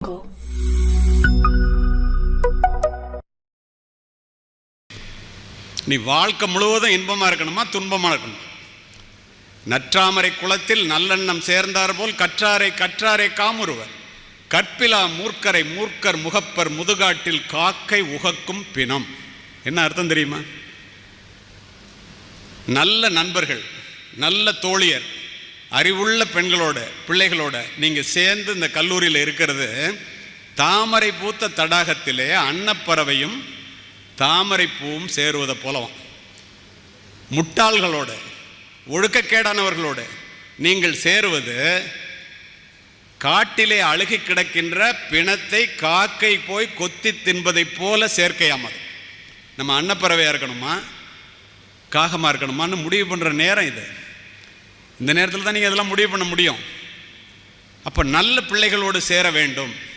Echo. நீ வாழ்க்கை முழுவதும் இன்பமாக இருக்கணுமா துன்பமாக இருக்கணும்? நற்றாமரை குளத்தில் நல்லெண்ணம் சேர்ந்தார் போல் கற்றாரை கற்றாரை காமுறுவர், கற்பிலா மூர்க்கரை மூர்க்கர் முகப்பர் முதுகாட்டில் காக்கை உகக்கும் பிணம். என்ன அர்த்தம் தெரியுமா? நல்ல நண்பர்கள், நல்ல தோழியர், அறிவுள்ள பெண்களோட பிள்ளைகளோட நீங்கள் சேர்ந்து இந்த கல்லூரியில் இருக்கிறது தாமரை பூத்த தடாகத்திலே அன்னப்பறவையும் தாமரை பூவும் சேருவதை போலவும். முட்டாள்களோட ஒழுக்கக்கேடானவர்களோடு நீங்கள் சேருவது காட்டிலே அழுகி கிடக்கின்ற பிணத்தை காக்கை போய் கொத்தி தின்பதை போல சேர்க்கையாமது. நம்ம அன்னப்பறவையாக இருக்கணுமா காகமாக இருக்கணுமான்னு முடிவு பண்ணுற நேரம் இது. இந்த நேரத்தில் தான் நீங்கள் அதெல்லாம் முடிவு பண்ண முடியும். அப்போ நல்ல பிள்ளைகளோடு சேர வேண்டும்.